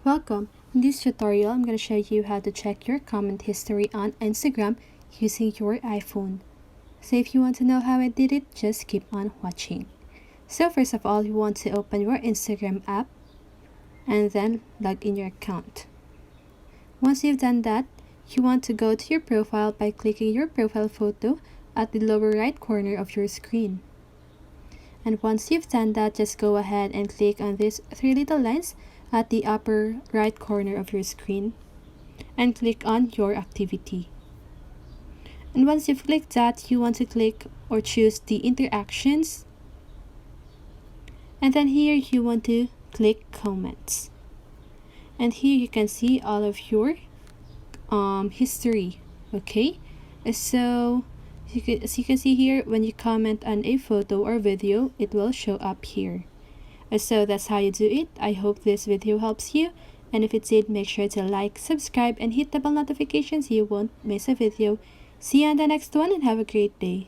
Welcome! In this tutorial, I'm going to show you how to check your comment history on Instagram using your iPhone. So if you want to know how I did it, just keep on watching. So first of all, you want to open your Instagram app and then log in your account. Once you've done that, you want to go to your profile by clicking your profile photo at the lower right corner of your screen. And once you've done that, just go ahead and click on these three little lines at the upper right corner of your screen and click on your activity. And once you've clicked that, you want to click or choose the interactions, and then here you want to click comments, and here you can see all of your history. Okay, so as you can see here, when you comment on a photo or video, it will show up here. So that's how you do it. I hope this video helps you, and if it did, make sure to like, subscribe, and hit the bell notification so you won't miss a video. See you on the next one, and have a great day.